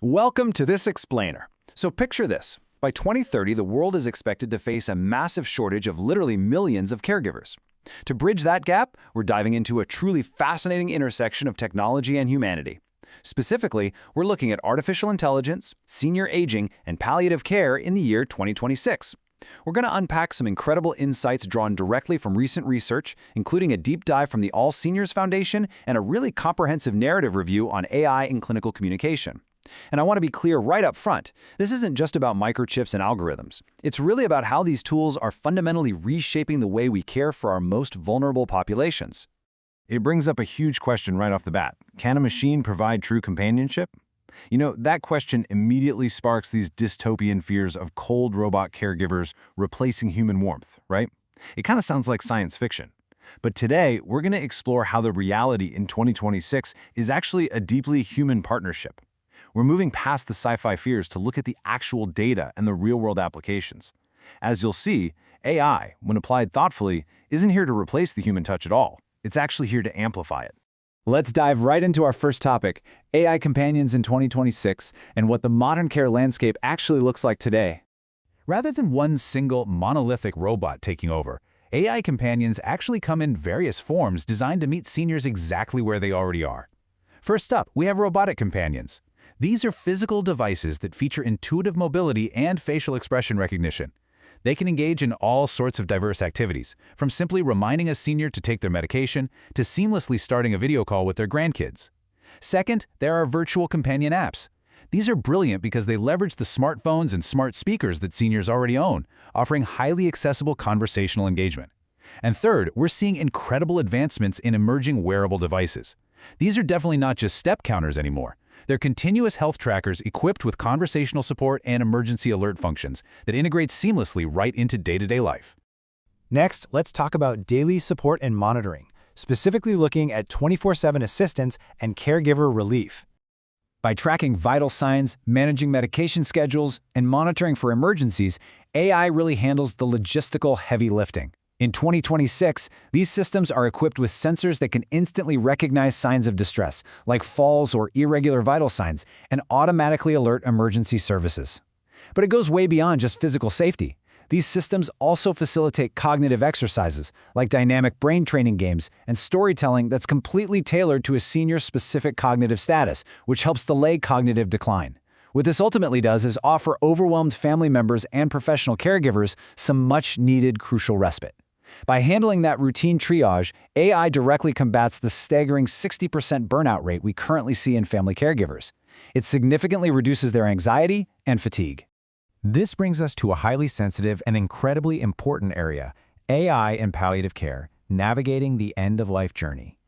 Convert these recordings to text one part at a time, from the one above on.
Welcome to this explainer. So picture this. By 2030, the world is expected to face a massive shortage of literally millions of caregivers. To bridge that gap, we're diving into a truly fascinating intersection of technology and humanity. Specifically, we're looking at artificial intelligence, senior aging, and palliative care in the year 2026. We're going to unpack some incredible insights drawn directly from recent research, including a deep dive from the All Seniors Foundation and a really comprehensive narrative review on AI in clinical communication. And I want to be clear right up front, this isn't just about microchips and algorithms. It's really about how these tools are fundamentally reshaping the way we care for our most vulnerable populations. It brings up a huge question right off the bat. Can a machine provide true companionship? That question immediately sparks these dystopian fears of cold robot caregivers replacing human warmth, right? It kind of sounds like science fiction. But today, we're going to explore how the reality in 2026 is actually a deeply human partnership. We're moving past the sci-fi fears to look at the actual data and the real-world applications. As you'll see, AI, when applied thoughtfully, isn't here to replace the human touch at all. It's actually here to amplify it. Let's dive right into our first topic, AI companions in 2026, and what the modern care landscape actually looks like today. Rather than one single monolithic robot taking over, AI companions actually come in various forms designed to meet seniors exactly where they already are. First up, we have robotic companions. These are physical devices that feature intuitive mobility and facial expression recognition. They can engage in all sorts of diverse activities, from simply reminding a senior to take their medication to seamlessly starting a video call with their grandkids. Second, there are virtual companion apps. These are brilliant because they leverage the smartphones and smart speakers that seniors already own, offering highly accessible conversational engagement. And third, we're seeing incredible advancements in emerging wearable devices. These are definitely not just step counters anymore. They're continuous health trackers equipped with conversational support and emergency alert functions that integrate seamlessly right into day-to-day life. Next, let's talk about daily support and monitoring, specifically looking at 24/7 assistance and caregiver relief. By tracking vital signs, managing medication schedules, and monitoring for emergencies, AI really handles the logistical heavy lifting. In 2026, these systems are equipped with sensors that can instantly recognize signs of distress, like falls or irregular vital signs, and automatically alert emergency services. But it goes way beyond just physical safety. These systems also facilitate cognitive exercises, like dynamic brain training games and storytelling that's completely tailored to a senior's specific cognitive status, which helps delay cognitive decline. What this ultimately does is offer overwhelmed family members and professional caregivers some much-needed crucial respite. By handling that routine triage, AI directly combats the staggering 60% burnout rate we currently see in family caregivers. It significantly reduces their anxiety and fatigue. This brings us to a highly sensitive and incredibly important area, AI in palliative care, navigating the end-of-life journey.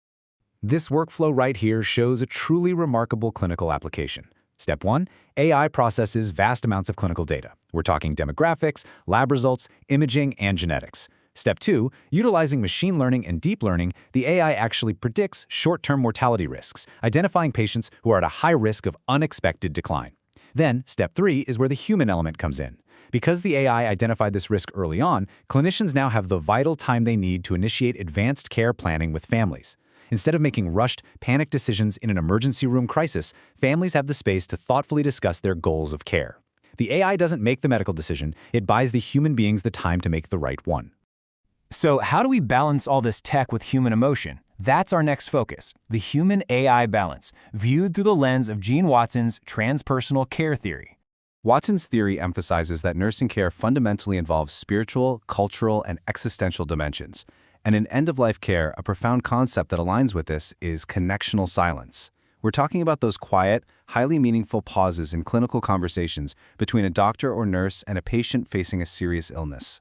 This workflow right here shows a truly remarkable clinical application. Step 1, AI processes vast amounts of clinical data. We're talking demographics, lab results, imaging, and genetics. Step 2, utilizing machine learning and deep learning, the AI actually predicts short-term mortality risks, identifying patients who are at a high risk of unexpected decline. Then, Step 3 is where the human element comes in. Because the AI identified this risk early on, clinicians now have the vital time they need to initiate advanced care planning with families. Instead of making rushed, panicked decisions in an emergency room crisis, families have the space to thoughtfully discuss their goals of care. The AI doesn't make the medical decision, it buys the human beings the time to make the right one. So how do we balance all this tech with human emotion? That's our next focus, the human-AI balance, viewed through the lens of Gene Watson's transpersonal care theory. Watson's theory emphasizes that nursing care fundamentally involves spiritual, cultural, and existential dimensions. And in end-of-life care, a profound concept that aligns with this is connectional silence. We're talking about those quiet, highly meaningful pauses in clinical conversations between a doctor or nurse and a patient facing a serious illness.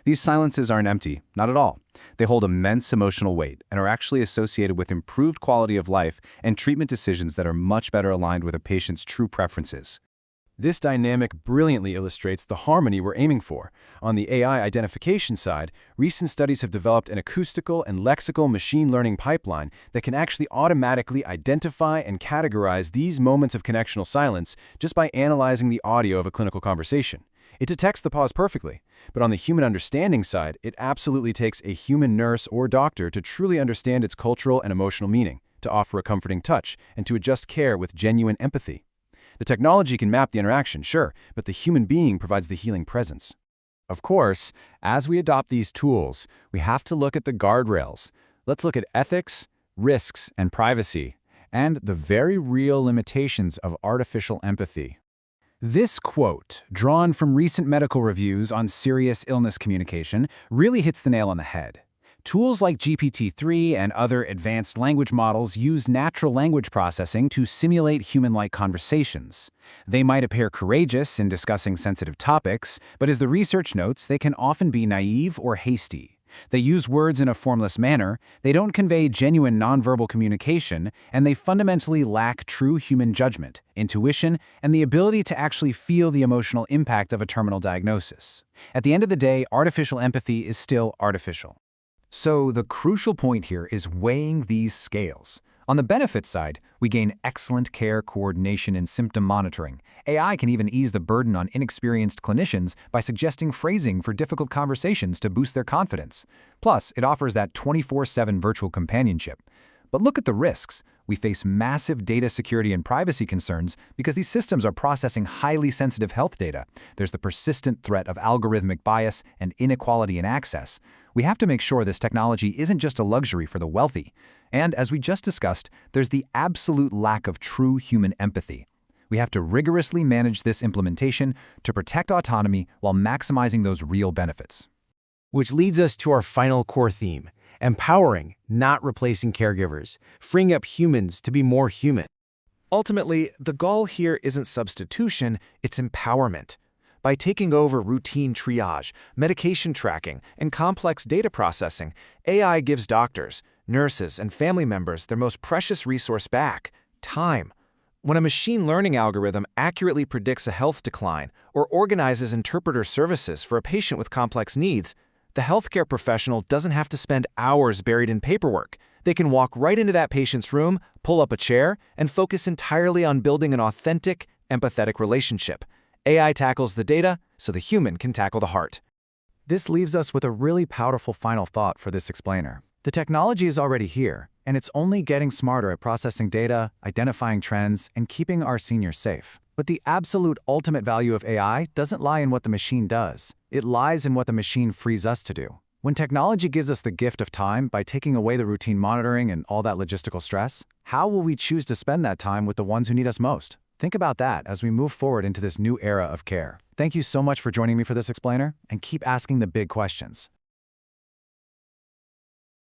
These silences aren't empty, not at all. They hold immense emotional weight and are actually associated with improved quality of life and treatment decisions that are much better aligned with a patient's true preferences. This dynamic brilliantly illustrates the harmony we're aiming for. On the AI identification side, recent studies have developed an acoustical and lexical machine learning pipeline that can actually automatically identify and categorize these moments of connectional silence just by analyzing the audio of a clinical conversation. It detects the pause perfectly, but on the human understanding side, it absolutely takes a human nurse or doctor to truly understand its cultural and emotional meaning, to offer a comforting touch, and to adjust care with genuine empathy. The technology can map the interaction, sure, but the human being provides the healing presence. Of course, as we adopt these tools, we have to look at the guardrails. Let's look at ethics, risks, and privacy, and the very real limitations of artificial empathy. This quote, drawn from recent medical reviews on serious illness communication, really hits the nail on the head. Tools like GPT-3 and other advanced language models use natural language processing to simulate human-like conversations. They might appear courageous in discussing sensitive topics, but as the research notes, they can often be naive or hasty. They use words in a formless manner, they don't convey genuine nonverbal communication, and they fundamentally lack true human judgment, intuition, and the ability to actually feel the emotional impact of a terminal diagnosis. At the end of the day, artificial empathy is still artificial. So the crucial point here is weighing these scales. On the benefit side, we gain excellent care coordination and symptom monitoring. AI can even ease the burden on inexperienced clinicians by suggesting phrasing for difficult conversations to boost their confidence. Plus, it offers that 24/7 virtual companionship. But look at the risks. We face massive data security and privacy concerns because these systems are processing highly sensitive health data. There's the persistent threat of algorithmic bias and inequality in access. We have to make sure this technology isn't just a luxury for the wealthy. And as we just discussed, there's the absolute lack of true human empathy. We have to rigorously manage this implementation to protect autonomy while maximizing those real benefits. Which leads us to our final core theme: empowering, not replacing caregivers, freeing up humans to be more human. Ultimately, the goal here isn't substitution, it's empowerment. By taking over routine triage, medication tracking, and complex data processing, AI gives doctors, nurses, and family members their most precious resource back: time. When a machine learning algorithm accurately predicts a health decline or organizes interpreter services for a patient with complex needs, the healthcare professional doesn't have to spend hours buried in paperwork. They can walk right into that patient's room, pull up a chair, and focus entirely on building an authentic, empathetic relationship. AI tackles the data so the human can tackle the heart. This leaves us with a really powerful final thought for this explainer. The technology is already here, and it's only getting smarter at processing data, identifying trends, and keeping our seniors safe. But the absolute ultimate value of AI doesn't lie in what the machine does. It lies in what the machine frees us to do. When technology gives us the gift of time by taking away the routine monitoring and all that logistical stress, how will we choose to spend that time with the ones who need us most? Think about that as we move forward into this new era of care. Thank you so much for joining me for this explainer, and keep asking the big questions.